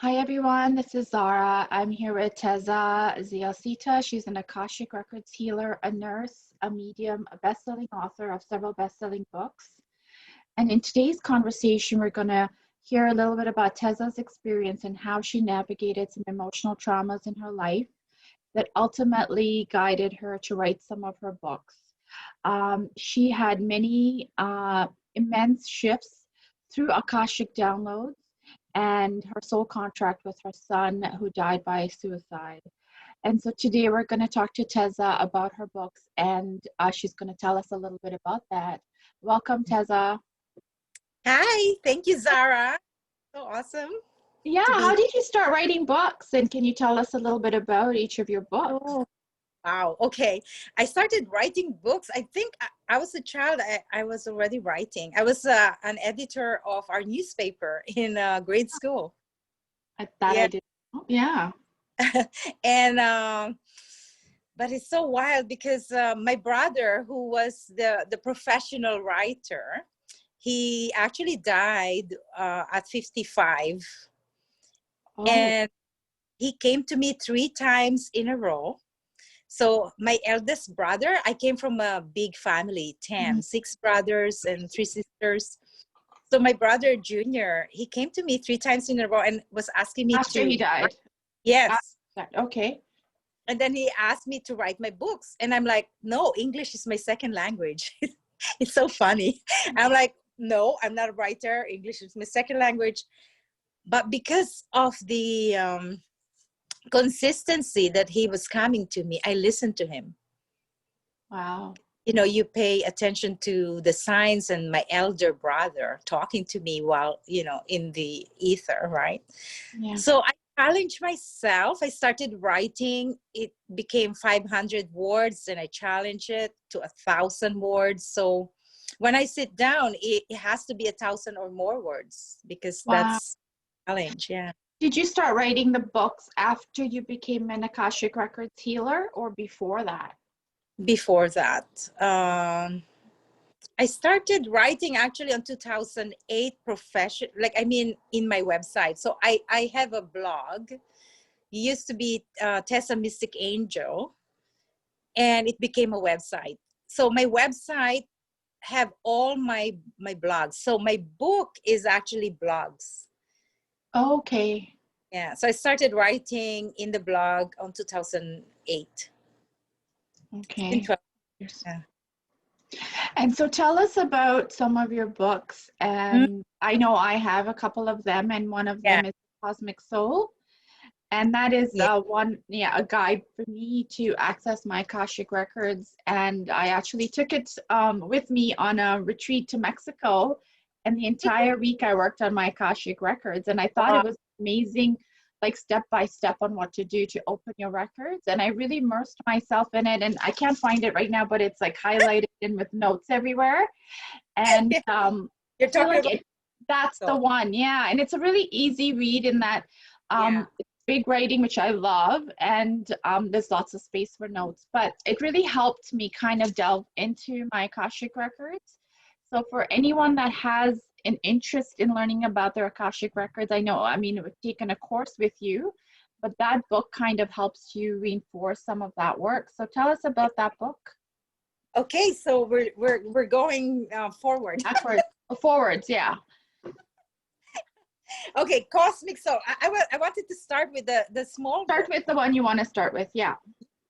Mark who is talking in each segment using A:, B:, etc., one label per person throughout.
A: Hi everyone, this is Zara. I'm here with Teza Zialcita. She's an Akashic Records healer, a nurse, a medium, a best-selling author of several best-selling books. And in today's conversation, we're going to hear a little bit about Teza's experience and how she navigated some emotional traumas in her life that ultimately guided her to write some of her books. She had many immense shifts through Akashic downloads and her soul contract with her son who died by suicide. And so today we're going to talk to Teza about her books, and she's going to tell us a little bit about that. Welcome, Teza.
B: Hi, thank you, Zara. So awesome.
A: Yeah, how did you start writing books? And can you tell us a little bit about each of your books?
B: Oh, wow. Okay. I started writing books. I think I was a child. I was already writing. I was an editor of our newspaper in grade school.
A: I didn't know. Yeah.
B: And but it's so wild because my brother, who was the professional writer, he actually died at 55.
A: Oh.
B: And he came to me 3 times in a row. So my eldest brother, I came from a big family, 10, 6 brothers and 3 sisters. So my brother Junior, he came to me 3 times in a row and was asking me
A: After he died?
B: Yes.
A: Okay.
B: And then he asked me to write my books. And I'm like, no, English is my second language. It's so funny. I'm like, no, I'm not a writer. English is my second language. But because of the consistency that he was coming to me, I listened to him.
A: Wow.
B: You know, you pay attention to the signs, and my elder brother talking to me while, you know, in the ether, right?
A: Yeah.
B: So I challenged myself. I started writing. It became 500 words, and I challenged it to 1,000 words. So when I sit down, it has to be 1,000 or more words, because that's a challenge. Yeah.
A: Did you start writing the books after you became an Akashic Records healer or before that?
B: Before that, I started writing actually in 2008 in my website. So I have a blog. It used to be Teza Mystic Angel, and it became a website. So my website have all my blogs. So my book is actually blogs.
A: Okay.
B: Yeah. So I started writing in the blog on 2008.
A: Okay.
B: Yeah.
A: And so tell us about some of your books. And I know I have a couple of them, and one of them is Cosmic Soul. And that is a guide for me to access my Akashic Records. And I actually took it with me on a retreat to Mexico. And the entire week I worked on my Akashic Records. And I thought it was amazing, like step by step on what to do to open your records. And I really immersed myself in it. And I can't find it right now, but it's like highlighted in with notes everywhere. And
B: You're talking about
A: that's the one. Yeah. And it's a really easy read in that it's big writing, which I love. And there's lots of space for notes, but it really helped me kind of delve into my Akashic Records. So for anyone that has an interest in learning about their Akashic Records, we've taken a course with you, but that book kind of helps you reinforce some of that work. So tell us about that book.
B: Okay, so we're going forward.
A: Backwards. Forwards, yeah.
B: Okay, Cosmic Soul. I wanted to start with the small.
A: Start with the one you want to start with, yeah.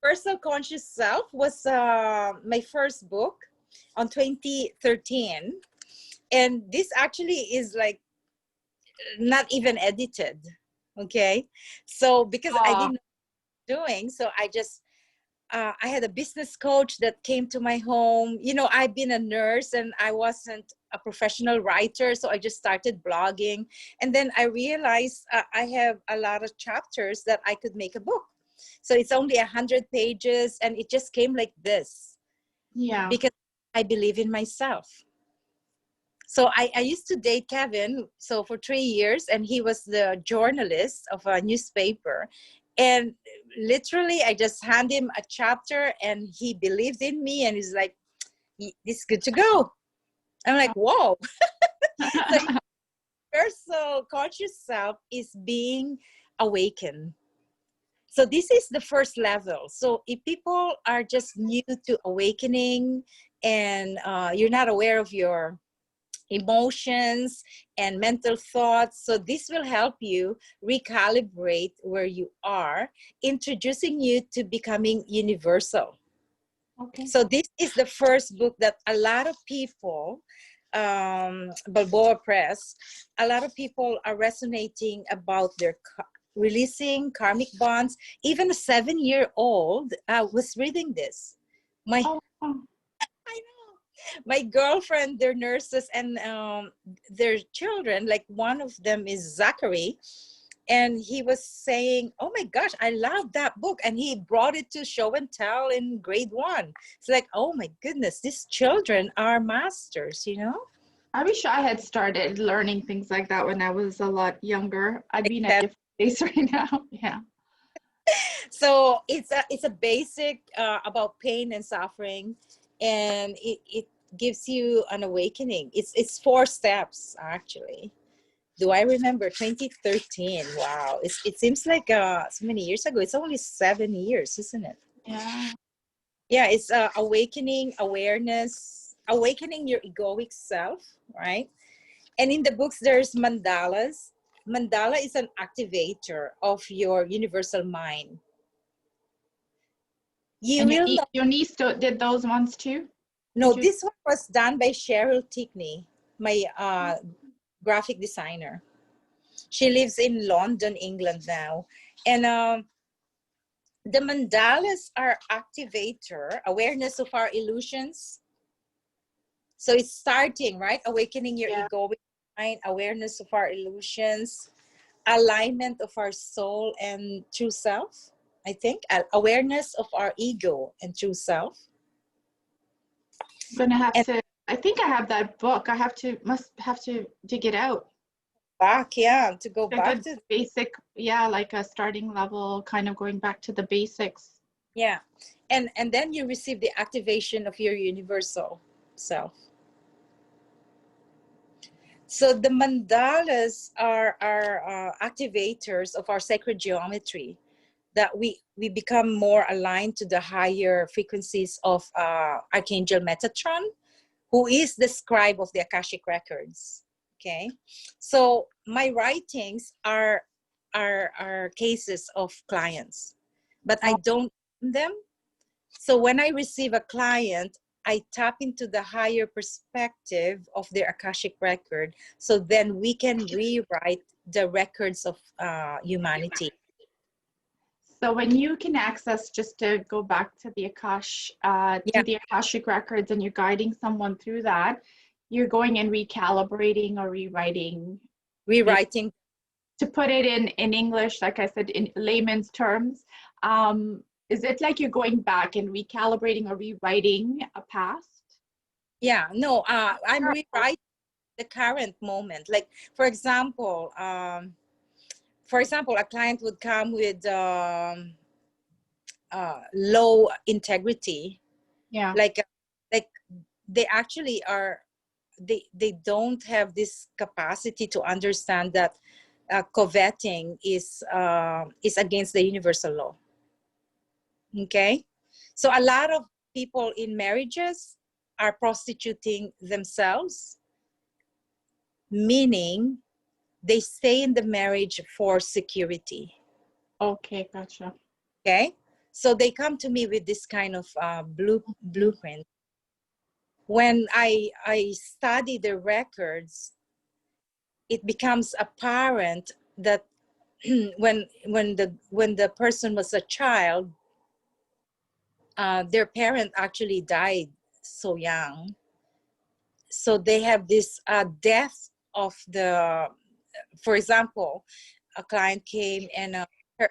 B: Personal Conscious Self was my first book on 2013. And this actually is like not even edited. Okay. So because I didn't know what I was doing, so I had a business coach that came to my home. You know, I've been a nurse and I wasn't a professional writer. So I just started blogging. And then I realized I have a lot of chapters that I could make a book. So it's only 100 pages, and it just came like this.
A: Yeah.
B: Because I believe in myself. So I used to date Kevin, so for 3 years, and he was the journalist of a newspaper. And literally, I just hand him a chapter, and he believed in me, and he's like, "This is good to go." I'm like, "Whoa!" So universal universal conscious self is being awakened. So this is the first level. So if people are just new to awakening and you're not aware of your emotions and mental thoughts, so this will help you recalibrate where you are, introducing you to becoming universal.
A: Okay.
B: So this is the first book that a lot of people, Balboa Press, a lot of people are resonating about their releasing karmic bonds. Even a 7-year-old was reading this. My
A: Oh, oh.
B: I know. My girlfriend, they're nurses, and their children, like one of them is Zachary, and he was saying, oh my gosh, I love that book, and he brought it to show and tell in grade 1. It's like, oh my goodness, these children are masters, you know.
A: I wish I had started learning things like that when I was a lot younger. I'd be in a different place right now. Yeah.
B: So it's a basic about pain and suffering, and it gives you an awakening. It's 4 steps actually. Do I remember 2013? Wow, it seems like so many years ago. It's only 7 years, isn't it?
A: Yeah.
B: Yeah, it's awakening awareness, awakening your egoic self, right? And in the books, there's mandalas. Mandala is an activator of your universal mind. You
A: And
B: will know.
A: your niece did those ones too?
B: No,
A: Did you?
B: this one was done by Cheryl Tickney, my graphic designer. She lives in London, England now. And the mandalas are activator, awareness of our illusions. So it's starting, right? Awakening your
A: Yeah.
B: egoic mind, awareness of our illusions, alignment of our soul and true self. I think awareness of our ego and true self.
A: I'm gonna have
B: And
A: to. I think I have that book. Must have to dig it out.
B: back, yeah, to go
A: A
B: back
A: good
B: to,
A: basic, yeah, like a starting level, kind of going back to the basics.
B: yeah. And then you receive the activation of your universal self. So the mandalas are activators of our sacred geometry, that we become more aligned to the higher frequencies of Archangel Metatron, who is the scribe of the Akashic Records. Okay, so my writings are cases of clients, but I
A: Oh,
B: don't own them. So when I receive a client, I tap into the higher perspective of their Akashic record. So then we can rewrite the records of humanity.
A: so when you can access, just to go back to the
B: Yeah,
A: to the Akashic records, and you're guiding someone through that, you're going and recalibrating or rewriting it.
B: rewriting.
A: To put it in English, like I said, in layman's terms, is it like you're going back and recalibrating or rewriting a past?
B: Yeah, no, I'm rewriting the current moment. Like, for example, a client would come with low integrity,
A: Yeah.
B: like like they actually are, they don't have this capacity to understand that coveting is against the universal law. Okay, so a lot of people in marriages are prostituting themselves, meaning they stay in the marriage for security.
A: Okay, gotcha.
B: Okay, so they come to me with this kind of blueprint. When I study the records, it becomes apparent that when the person was a child, their parent actually died so young. So they have this death of the, for example, a client came and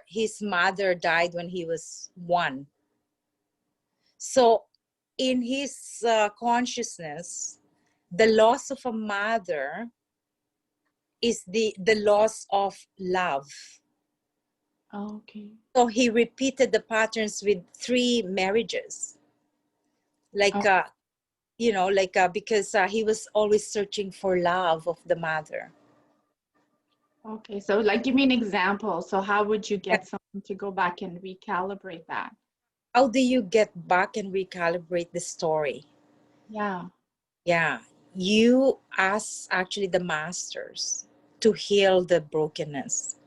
B: his mother died when he was 1. So in his consciousness, the loss of a mother is the loss of love.
A: Okay.
B: So he repeated the patterns with 3 marriages, like
A: Oh,
B: because he was always searching for love of the mother.
A: Okay, so like give me an example. So how would you get someone to go back and recalibrate that?
B: How do you get back and recalibrate the story?
A: Yeah.
B: Yeah, you ask actually the masters to heal the brokenness.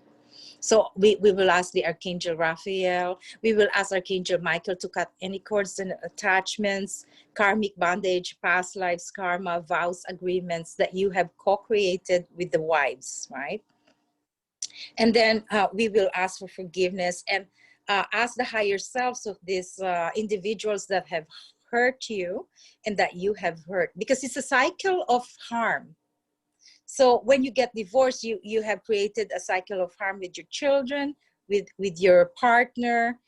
B: So we will ask the Archangel Raphael, we will ask Archangel Michael to cut any cords and attachments, karmic bondage, past lives, karma, vows, agreements that you have co-created with the wives, right? And then we will ask for forgiveness and ask the higher selves of these individuals that have hurt you and that you have hurt, because it's a cycle of harm. So when you get divorced, you have created a cycle of harm with your children, with your partner,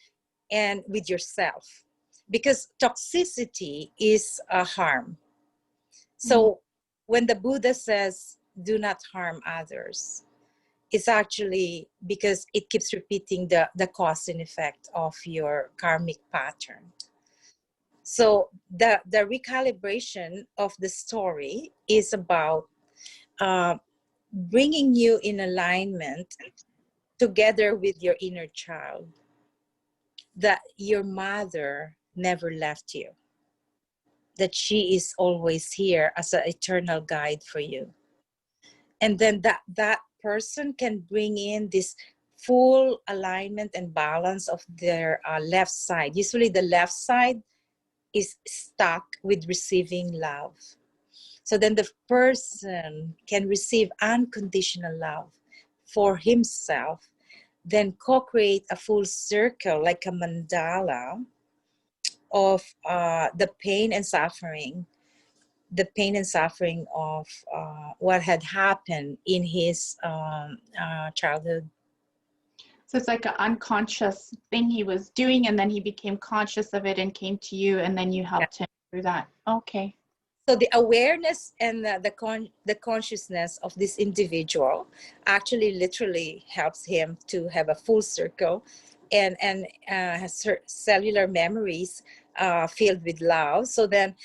B: and with yourself, because toxicity is a harm. So when the Buddha says do not harm others, it's actually because it keeps repeating the cause and effect of your karmic pattern. So the recalibration of the story is about bringing you in alignment together with your inner child, that your mother never left you, that she is always here as an eternal guide for you. And then that person can bring in this full alignment and balance of their left side. Usually the left side is stuck with receiving love. So then the person can receive unconditional love for himself, then co-create a full circle like a mandala of the pain and suffering, of what had happened in his childhood.
A: So it's like an unconscious thing he was doing, and then he became conscious of it and came to you, and then you
B: Yeah.
A: helped him through that. Okay.
B: So the awareness and the consciousness of this individual actually literally helps him to have a full circle and has cellular memories filled with love. So then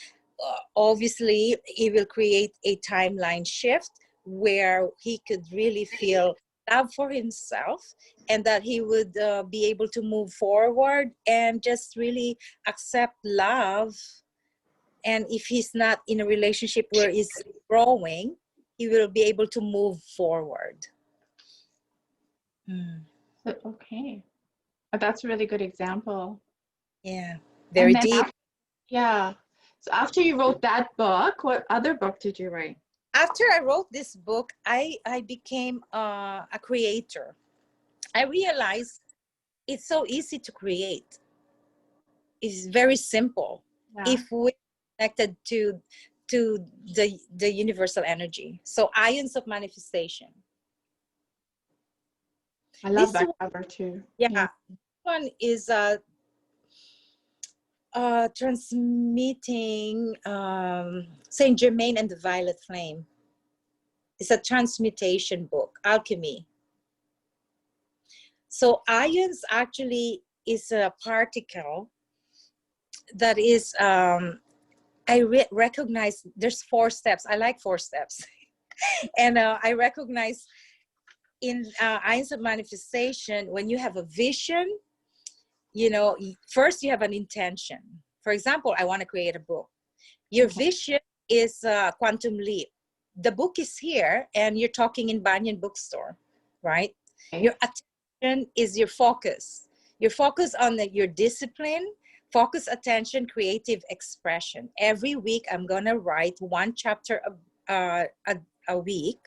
B: obviously he will create a timeline shift where he could really feel love for himself, and that he would be able to move forward and just really accept love. And if he's not in a relationship where he's growing, he will be able to move forward.
A: Okay. That's a really good example.
B: Yeah,
A: And
B: very
A: then
B: deep.
A: yeah. So after you wrote that book, what other book did you write?
B: After I wrote this book, I became a creator. I realized it's so easy to create. It's very simple.
A: Yeah.
B: If we connected to the universal energy. So ions of manifestation.
A: I love
B: This
A: that
B: one,
A: cover too.
B: yeah,
A: Yeah.
B: this one is transmitting Saint Germain and the Violet Flame. It's a transmutation book, alchemy. So ions actually is a particle that is I recognize there's 4 steps. I like 4 steps. And I recognize in ions of manifestation, when you have a vision, you know, first you have an intention. For example, I want to create a book. Your vision is quantum leap. The book is here and you're talking in Banyan bookstore, right?
A: Okay.
B: Your attention is your focus. Your focus on your discipline, focus, attention, creative expression. Every week I'm going to write 1 chapter a week.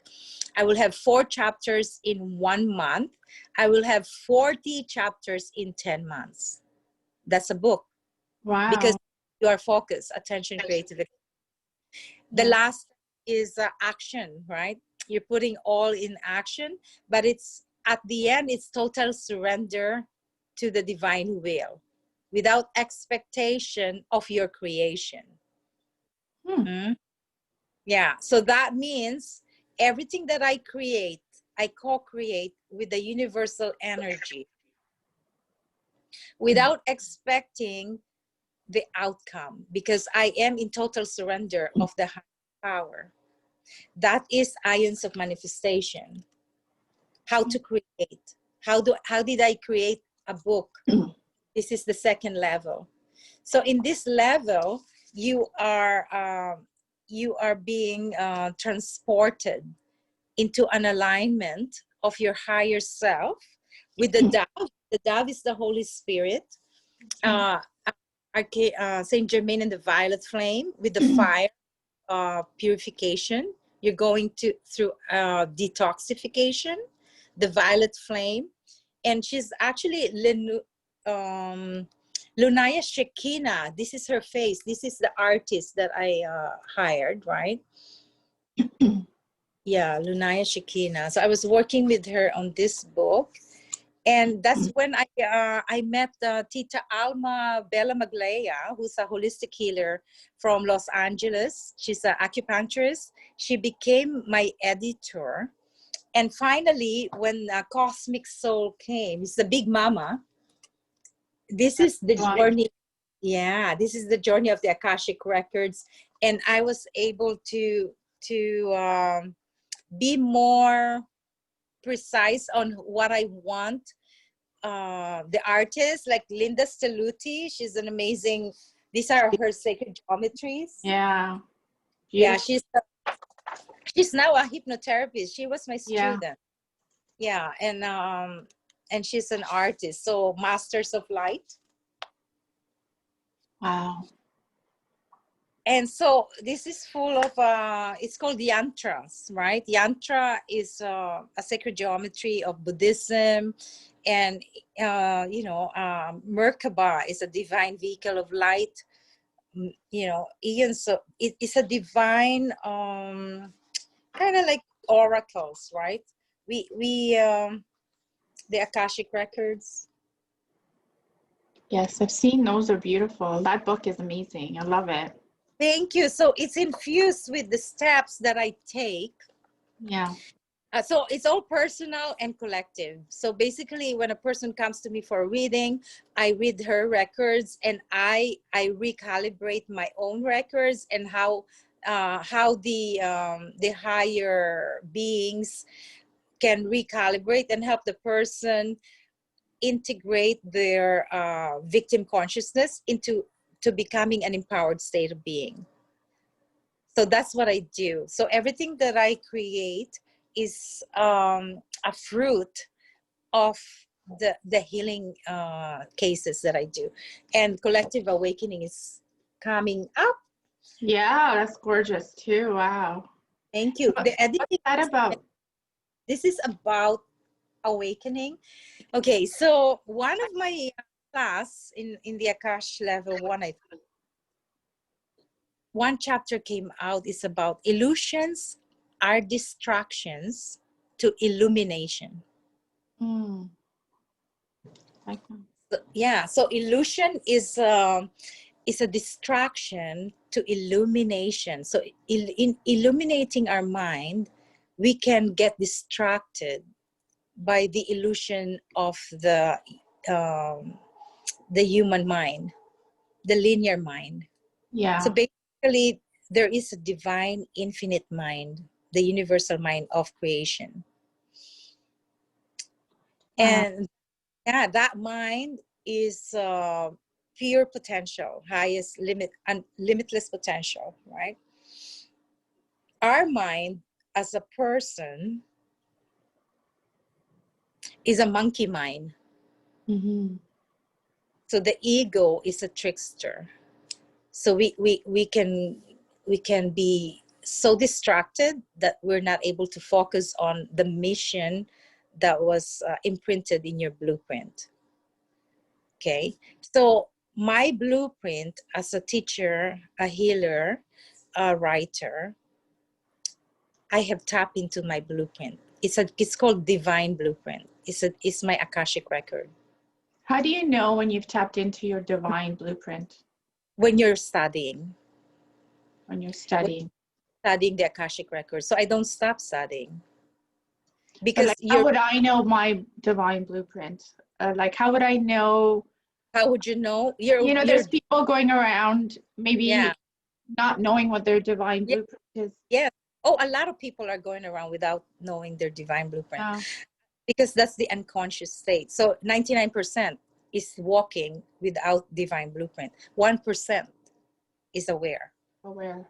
B: I will have 4 chapters in 1 month. I will have 40 chapters in 10 months. That's a book.
A: Wow.
B: Because you are focused, attention, creative. The last is action, right? You're putting all in action, but it's at the end, it's total surrender to the divine will without expectation of your creation. Yeah, so that means everything that I create, I co-create with the universal energy without expecting the outcome, because I am in total surrender of the higher power. That is ions of manifestation. how to create. How did I create a book? This is the second level. So in this level, you are being transported into an alignment of your higher self with the dove. The dove is the Holy Spirit. Saint Germain and the violet flame with the fire purification. You're going through detoxification, the violet flame, and she's actually Lunaya Shekina. This is her face. This is the artist that I hired, right? Yeah, Lunaya Shekina. So I was working with her on this book, and that's when I met Tita Alma Bella Maglaya, who's a holistic healer from Los Angeles. She's an acupuncturist. She became my editor. And finally, when Cosmic Soul came, it's the Big Mama. This is the journey. Yeah, this is the journey of the Akashic Records. And I was able to be more precise on what I want. The artists like Linda Stelluti, she's an amazing, these are her sacred geometries.
A: Yeah.
B: Yeah, she's now a hypnotherapist. She was my student. Yeah, and she's an artist. So Masters of Light.
A: Wow.
B: And so this is full of, it's called yantras, right? Yantra is a sacred geometry of Buddhism. And, Merkaba is a divine vehicle of light. Ian, so it's a divine, kind of like oracles, right? The Akashic Records.
A: Yes, I've seen those are beautiful. That book is amazing. I love it.
B: Thank you. So it's infused with the steps that I take.
A: Yeah.
B: So it's all personal and collective. So basically, when a person comes to me for a reading, I read her records and I recalibrate my own records and how the higher beings can recalibrate and help the person integrate their victim consciousness into becoming an empowered state of being. So that's what I do. So everything that I create is a fruit of the healing cases that I do. And collective awakening is coming up.
A: Yeah, that's gorgeous too. Wow.
B: Thank you. The editing,
A: what's that about?
B: This is about awakening. Okay, so one of my class in the Akash level 1, one chapter came out is about illusions are distractions to illumination. So illusion is a distraction to illumination. So in illuminating our mind, we can get distracted by the illusion of the human mind, the linear mind.
A: Yeah.
B: So basically, there is a divine infinite mind, the universal mind of creation. And that mind is pure potential, highest limit, and limitless potential, right? Our mind as a person is a monkey mind.
A: Mm-hmm.
B: So the ego is a trickster. So we can be so distracted that we're not able to focus on the mission that was imprinted in your blueprint. Okay, so my blueprint as a teacher, a healer, a writer, I have tapped into my blueprint. It's called Divine Blueprint. It's my Akashic record.
A: How do you know when you've tapped into your divine blueprint?
B: When you're studying.
A: When you're studying.
B: Studying the Akashic record. So I don't stop studying.
A: Because how would I know my divine blueprint? How would I know?
B: How would you know?
A: There's people going around maybe not knowing what their divine blueprint is.
B: Yeah. Oh, a lot of people are going around without knowing their divine blueprint. because that's the unconscious state. So 99% is walking without divine blueprint. 1% is aware.
A: Aware.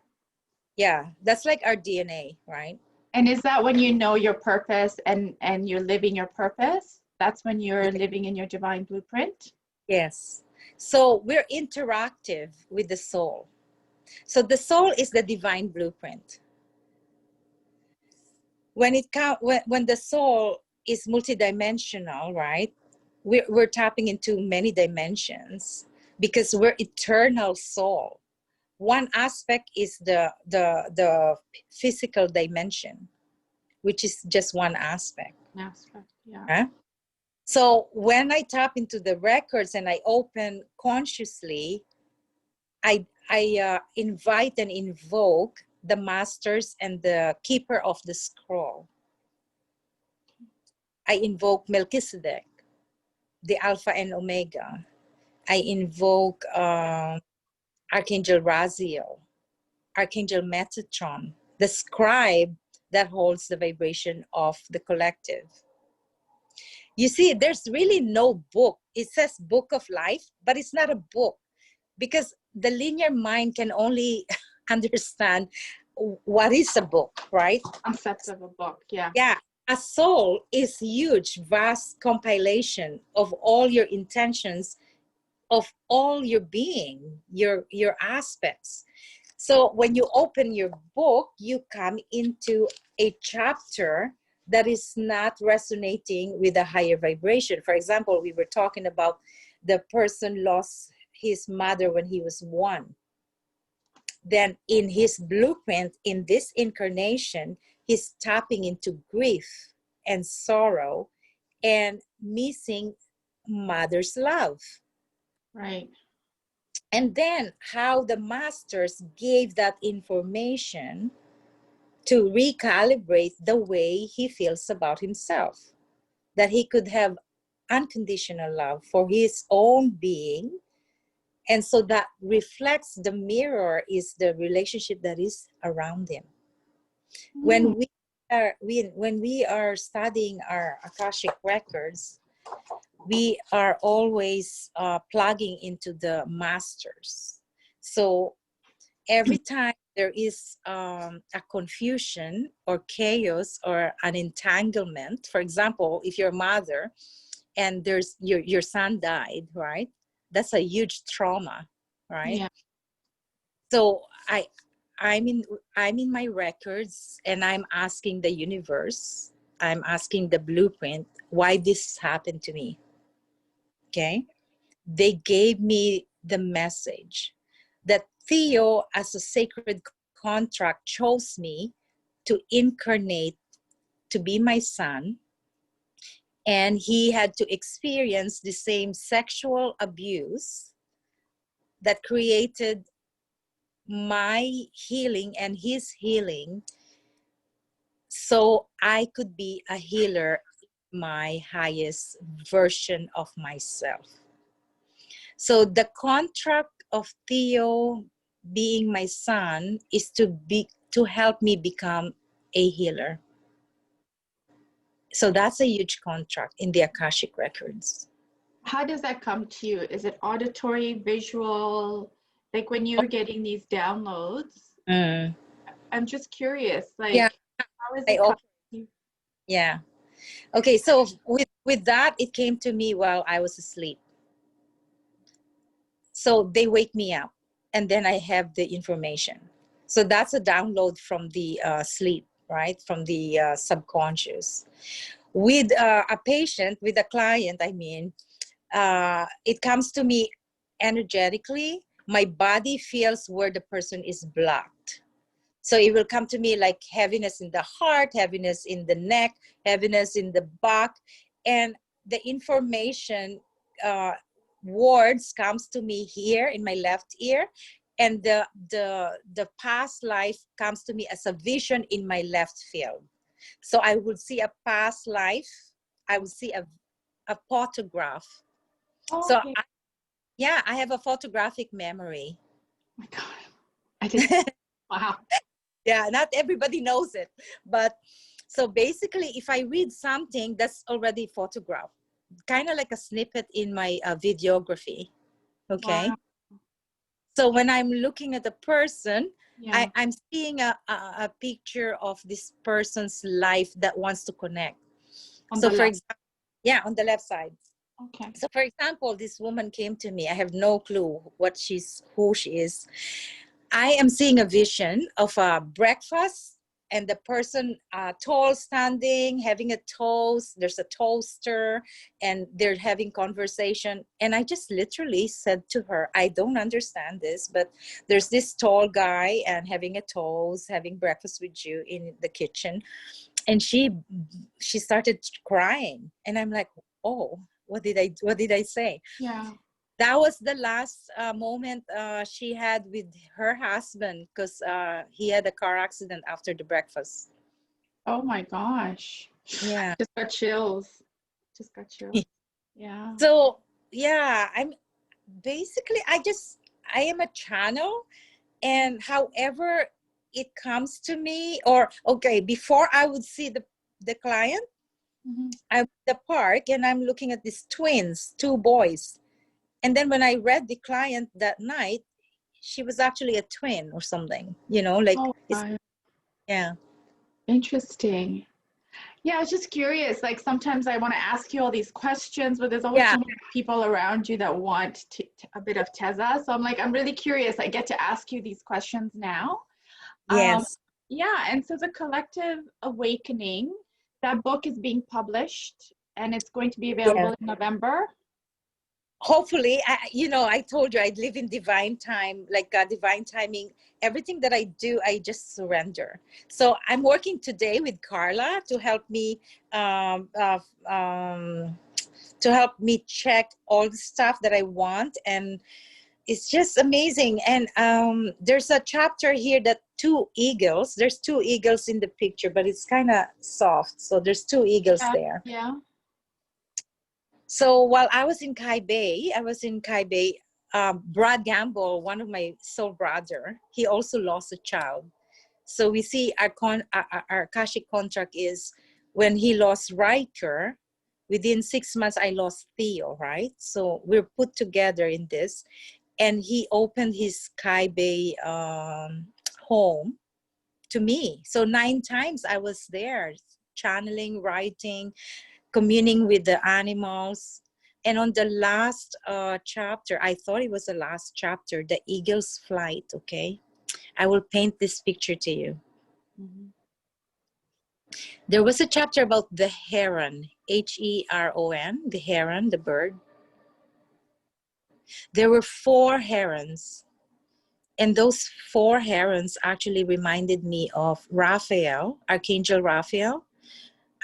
B: Yeah, that's like our DNA, right?
A: And is that when you know your purpose and you're living your purpose? That's when you're living in your divine blueprint?
B: Yes. So we're interactive with the soul. So the soul is the divine blueprint. When the soul is multidimensional, right? We're tapping into many dimensions because we're eternal soul. One aspect is the physical dimension, which is just one aspect.
A: Aspect, yeah.
B: Huh? So when I tap into the records and I open consciously, I invite and invoke the masters and the keeper of the scroll. I invoke Melchizedek, the Alpha and Omega. I invoke Archangel Raziel, Archangel Metatron, the scribe that holds the vibration of the collective. You see, there's really no book. It says book of life, but it's not a book because the linear mind can only understand what is a book, right?
A: Concept of a book, yeah.
B: Yeah. A soul is huge, vast compilation of all your intentions, of all your being, your aspects. So when you open your book, you come into a chapter that is not resonating with a higher vibration. For example, we were talking about the person lost his mother when he was 1. Then in his blueprint, in this incarnation, he's tapping into grief and sorrow and missing mother's love.
A: Right.
B: And then how the masters gave that information to recalibrate the way he feels about himself, that he could have unconditional love for his own being. And so that reflects the mirror is the relationship that is around him. When we are studying our Akashic records, we are always plugging into the masters. So every time there is a confusion or chaos or an entanglement, for example, if you're a mother and there's your son died, right? That's a huge trauma, right?
A: Yeah.
B: So I'm in my records and I'm asking the universe, I'm asking the blueprint, why this happened to me. Okay. They gave me the message that Theo, as a sacred contract, chose me to incarnate to be my son. And he had to experience the same sexual abuse that created my healing and his healing, so I could be a healer, my highest version of myself. So the contract of Theo being my son is to help me become a healer. So that's a huge contract in the Akashic records.
A: How does that come to you? Is it auditory, visual? Like when you're getting these downloads, I'm just curious, like,
B: yeah,
A: how is it coming to you?
B: yeah. Okay, so with that, it came to me while I was asleep. So they wake me up and then I have the information. So that's a download from the sleep, right? From the subconscious. With a patient, with a client, I mean, it comes to me energetically. My body feels where the person is blocked. So it will come to me like heaviness in the heart, heaviness in the neck, heaviness in the back. And the information words comes to me here in my left ear. And the past life comes to me as a vision in my left field. So I would see a past life. I would see a photograph.
A: Oh,
B: So
A: okay.
B: I have a photographic memory.
A: Oh my God. I didn't. Wow.
B: Yeah, not everybody knows it, but So basically, if I read something, that's already photographed, kind of like a snippet in my videography. Okay.
A: Wow.
B: So when I'm looking at a person,
A: Yeah.
B: I'm seeing a picture of this person's life that wants to connect.
A: On
B: So
A: the
B: for
A: left.
B: example, yeah, on the left side.
A: Okay.
B: So for example, this woman came to me. I have no clue who she is. I am seeing a vision of a breakfast and the person tall standing, having a toast. There's a toaster and they're having conversation. And I just literally said to her, I don't understand this, but there's this tall guy and having a toast, having breakfast with you in the kitchen. And she started crying. And I'm like, oh, what did I say?
A: Yeah.
B: That was the last moment she had with her husband, because he had a car accident after the breakfast.
A: Oh my gosh.
B: Yeah.
A: Just got chills. Just got chills. Yeah.
B: So yeah, I'm basically, I am a channel, and however it comes to me, or okay, before I would see the client,
A: Mhm.
B: I'm at the park and I'm looking at these twins, two boys. And then when I read the client that night, she was actually a twin or something, like
A: Oh,
B: it's, yeah.
A: interesting. Yeah, I was just curious. Like sometimes I want to ask you all these questions, but there's always
B: Yeah.
A: so many people around you that want a bit of Teza. So I'm like, I'm really curious. I get to ask you these questions now. Um,
B: Yes.
A: yeah, and so the Collective Awakening, that book is being published and it's going to be
B: Yeah.
A: available in November.
B: Hopefully, I told you I live in divine time, like divine timing. Everything that I do, I just surrender. So I'm working today with Carla to help me, um, uh, um, check all the stuff that I want, and it's just amazing. And there's a chapter here that there's two eagles in the picture, but it's kind of soft. So there's two eagles
A: Yeah,
B: there.
A: yeah.
B: So while I was in Kai Bay, Brad Gamble, one of my soul brother, he also lost a child. So we see our Akashic contract is when he lost Riker, within 6 months I lost Theo, right? So we're put together in this. And he opened his Kai Bay home to me. So 9 times I was there, channeling, writing, communing with the animals. And on the last chapter, I thought it was the last chapter, the eagle's flight. Okay, I will paint this picture to you.
A: Mhm.
B: There was a chapter about the heron, Heron, the heron, the bird. There were 4 herons. And those 4 herons actually reminded me of Raphael, Archangel Raphael,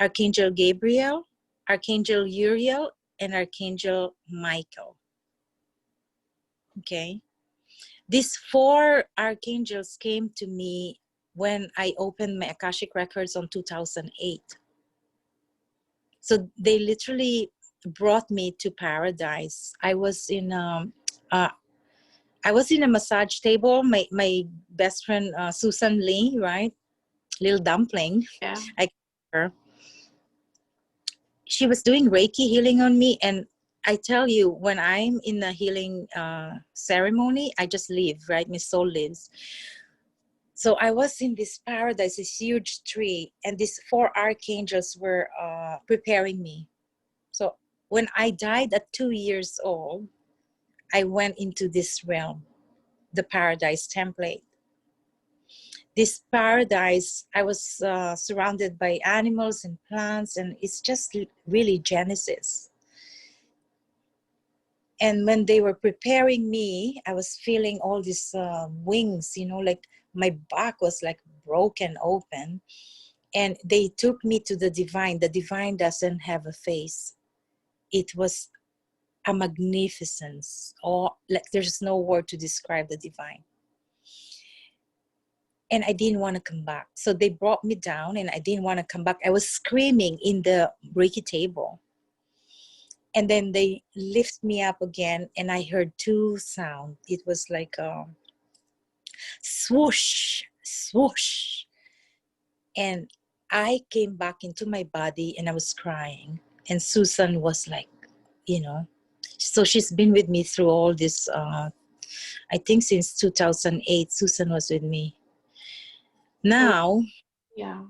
B: Archangel Gabriel, Archangel Uriel, and Archangel Michael. Okay. These 4 archangels came to me when I opened my Akashic Records on 2008. So they literally brought me to paradise. Uh, I was in a massage table. My best friend Susan Lee, right, little dumpling.
A: Yeah.
B: I her. She was doing Reiki healing on me, and I tell you, when I'm in a healing ceremony, I just leave. Right, my soul lives. So I was in this paradise, this huge tree, and these 4 archangels were preparing me. So when I died at 2 years old, I went into this realm, the paradise template. This paradise, I was surrounded by animals and plants, and it's just really Genesis. And when they were preparing me, I was feeling all these wings, like my back was like broken open. And they took me to the divine. The divine doesn't have a face. It was a magnificence, or like there's no word to describe the divine. And I didn't want to come back. So they brought me down and I didn't want to come back. I was screaming in the Reiki table. And then they lift me up again and I heard 2 sounds. It was like a swoosh, swoosh. And I came back into my body and I was crying. And Susan was like, you know, so she's been with me through all this. I think since 2008, Susan was with me.
A: So,
B: Now,
A: yeah.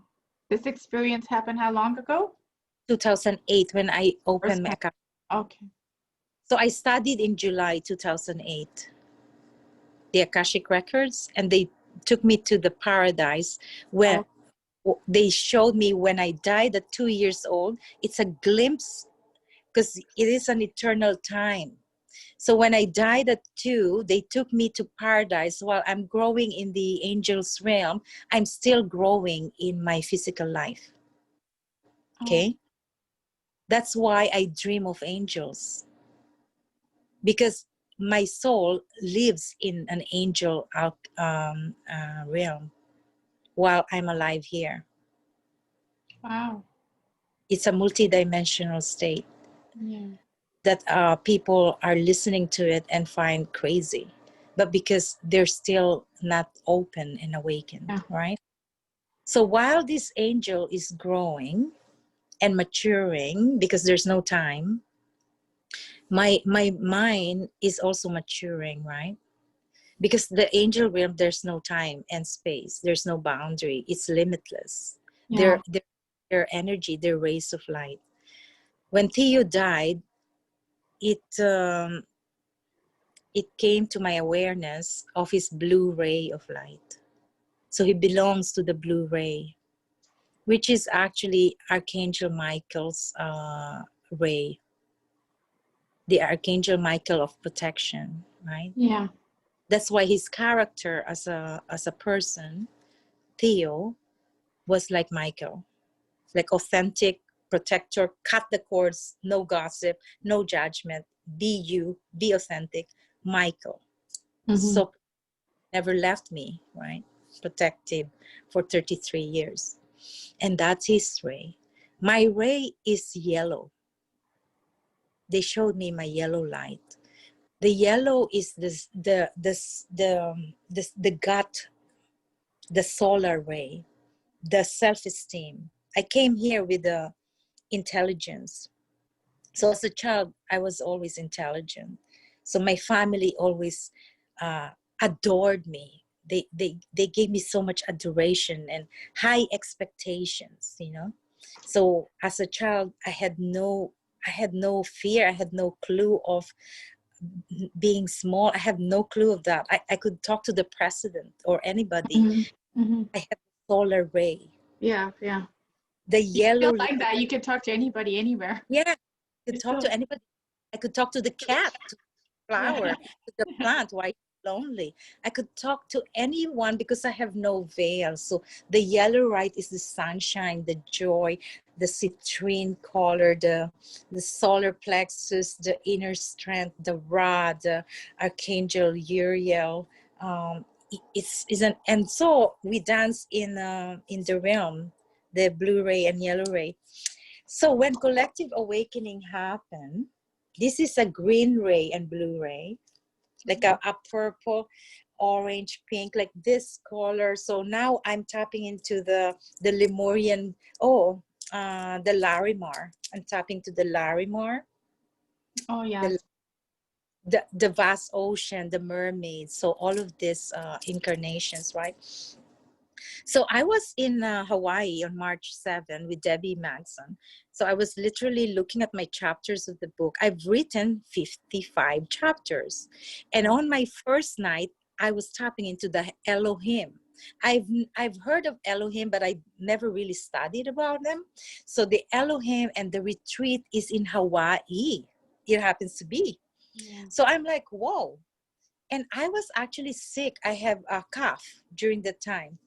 A: This experience happened how long ago?
B: 2008, when I
A: First
B: opened my
A: time.
B: account.
A: Okay.
B: So I studied in July 2008, the Akashic Records, and they took me to the paradise where they showed me when I died at 2 years old. It's a glimpse because it is an eternal time. So when I died at 2, they took me to paradise. While I'm growing in the angels realm, I'm still growing in my physical life. Okay? That's why I dream of angels. Because my soul lives in an angel realm while I'm alive here.
A: Wow.
B: It's a multidimensional state
A: Yeah.
B: that people are listening to it and find crazy, but because they're still not open and awakened,
A: Yeah.
B: right? So while this angel is growing and maturing, because there's no time, my mind is also maturing, right? Because the angel realm, there's no time and space, there's no boundary, it's limitless.
A: Yeah.
B: Their energy, their rays of light. When Theo died, it it came to my awareness of his blue ray of light. So he belongs to the blue ray, which is actually Archangel Michael's ray, the Archangel Michael of protection, right?
A: Yeah.
B: That's why his character as a person, Theo, was like Michael, like authentic protector, cut the cords, no gossip, no judgment, be you, be authentic, Michael.
A: Mm-hmm.
B: So never left me, right? Protective for 33 years. And that's his ray. My ray is yellow. They showed me my yellow light. The yellow is the gut, the solar ray, the self-esteem. I came here with the intelligence. So as a child, I was always intelligent. So my family always uh, adored me. They gave me so much adoration and high expectations, you know. So as a child, I had no fear. I had no clue of being small. I have no clue of that. I could talk to the president or anybody.
A: Mm-hmm. Mm-hmm.
B: I have solar ray.
A: Yeah. Yeah.
B: The
A: You
B: yellow
A: feel like
B: light.
A: that. You can talk to anybody, anywhere.
B: Yeah, I could
A: It's
B: talk
A: so,
B: to anybody. I could talk to the cat, to the
A: yeah.
B: flower, to the plant. Why lonely? I could talk to anyone because I have no veil. So the yellow light is the sunshine, the joy, the citrine color, the solar plexus, the inner strength, the Ra, the archangel Uriel. It's an and so we dance in the realm, the blue ray and yellow ray. So when collective awakening happened, this is a green ray and blue ray, like a purple, orange, pink, like this color. So now I'm tapping into the Lemurian, the Larimar. I'm tapping to the Larimar,
A: Oh,
B: the,
A: yes.
B: the vast ocean, the mermaids. So all of these incarnations, right? So I was in Hawaii on March 7 with Debbie Magson. So I was literally looking at my chapters of the book. I've written 55 chapters. And on my first night, I was tapping into the Elohim. I've heard of Elohim, but I never really studied about them. So the Elohim and the retreat is in Hawaii. It happens to be.
A: Yeah.
B: So I'm like, whoa. And I was actually sick. I have a cough during that time.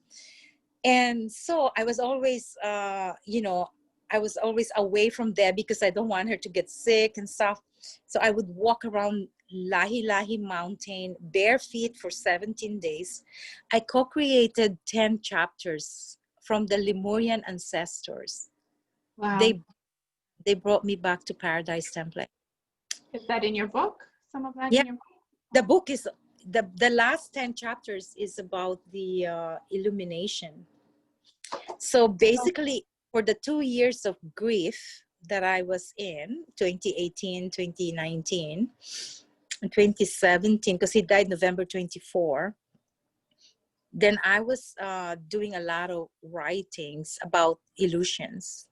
B: And so I was always I was always away from there because I don't want her to get sick and stuff. So I would walk around Lahi Lahi mountain bare feet for 17 days. I co-created 10 chapters from the Lemurian ancestors.
A: Wow.
B: They brought me back to Paradise Temple.
A: Is that in your book? Some of that
B: Yeah,
A: in your book?
B: the book is the last 10 chapters is about the illumination. So basically, for the 2 years of grief that I was in, 2018, 2019, and 2017, because he died November 24, then I was doing a lot of writings about illusions,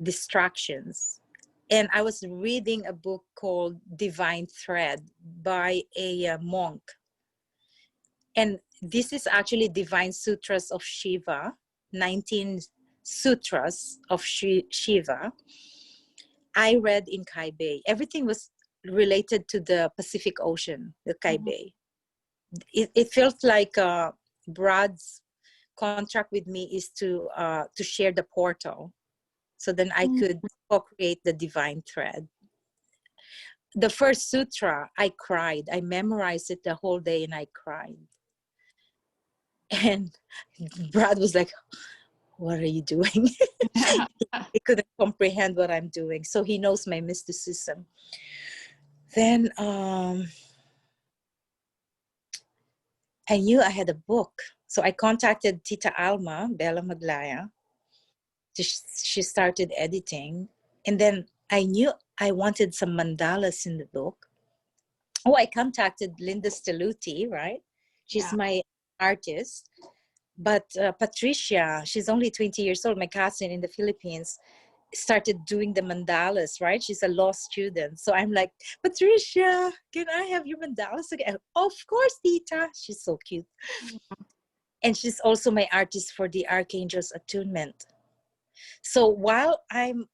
B: distractions. And I was reading a book called Divine Thread by a monk. And this is actually Divine Sutras of Shiva, 19 sutras of Shiva. I read in Kaibei. Everything was related to the Pacific Ocean, the Kaibei. It felt like Brad's contract with me is to share the portal, so then I could co-create the divine thread. The first sutra, I cried. I memorized it the whole day and I cried. And Brad was like, what are you doing? He couldn't comprehend what I'm doing. So he knows my mysticism. Then I knew I had a book. So I contacted Tita Alma, Bella Maglaya. She started editing. And then I knew I wanted some mandalas in the book. Oh, I contacted Linda Stelluti, right? She's my artist. But Patricia, she's only 20 years old, my cousin in the Philippines, started doing the mandalas, right? She's a law student. So I'm like, Patricia, can I have your mandalas again? Of course, Tita. She's so cute. And she's also my artist for the archangels attunement. So while I'm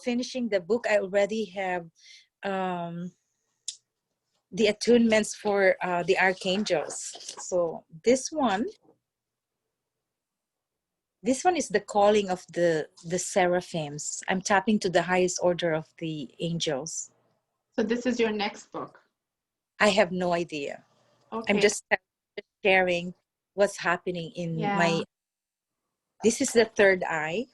B: finishing the book, I already have the attunements for the archangels. So this one is the calling of the seraphims. I'm tapping to the highest order of the angels.
A: So this is your next book?
B: I have no idea. Okay. I'm just sharing what's happening in my... This is the third eye.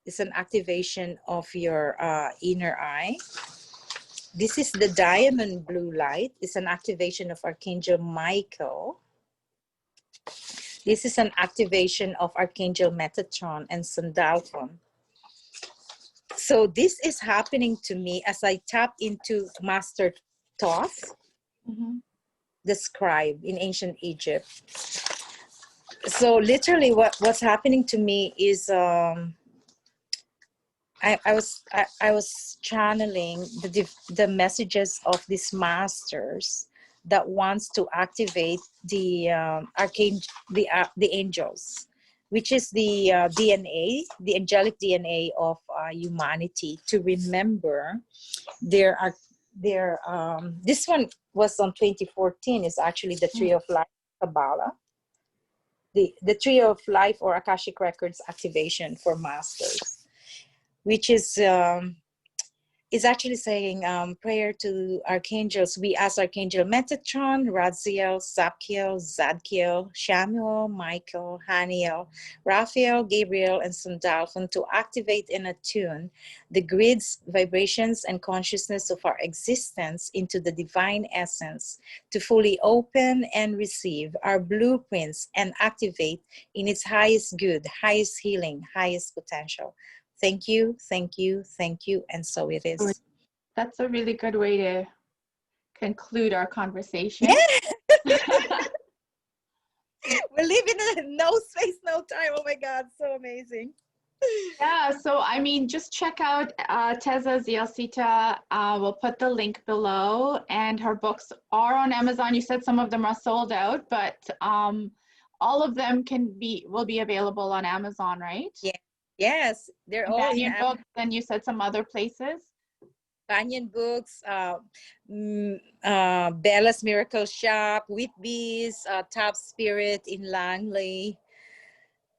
B: It's an activation of your inner eye. This is the diamond blue light. It's an activation of Archangel Michael. This is an activation of Archangel Metatron and Sandalphon. So this is happening to me as I tap into Master Thoth, the scribe in ancient Egypt. So literally what's happening to me is I was channeling the messages of these masters that wants to activate the the angels, which is the DNA, the angelic DNA of humanity, to remember this one was on 2014, is actually the Tree of Life Kabbalah, the Tree of Life or Akashic Records activation for masters, which is actually saying prayer to archangels. We ask Archangel Metatron, Raziel, Zapkiel, Zadkiel, Shamuel, Michael, Haniel, Raphael, Gabriel, and Sandalphon to activate and attune the grids, vibrations, and consciousness of our existence into the divine essence, to fully open and receive our blueprints and activate in its highest good, highest healing, highest potential. Thank you, thank you, thank you, and so it is.
A: That's a really good way to conclude our conversation.
B: Yeah. We're living in no space, no time. Oh my God, so amazing.
A: Yeah, so I mean, just check out Teza Zialcita. We'll put the link below, and her books are on Amazon. You said some of them are sold out, but all of them will be available on Amazon, right?
B: Yeah. Yes, they're all in
A: Banyan Books, and you said some other places.
B: Banyan Books, Bella's Miracle Shop, Whitby's, Top Spirit in Langley.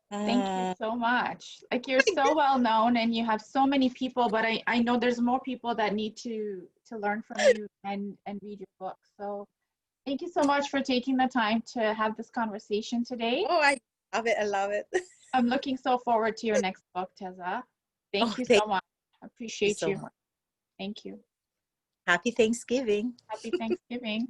A: Thank you so much. Like, you're so well known and you have so many people, but I know there's more people that need to learn from you and read your book. So thank you so much for taking the time to have this conversation today.
B: Oh, I love it. I love it.
A: I'm looking so forward to your next book, Teza. Thank you so much. I appreciate you. Thank you.
B: Happy Thanksgiving.
A: Happy Thanksgiving.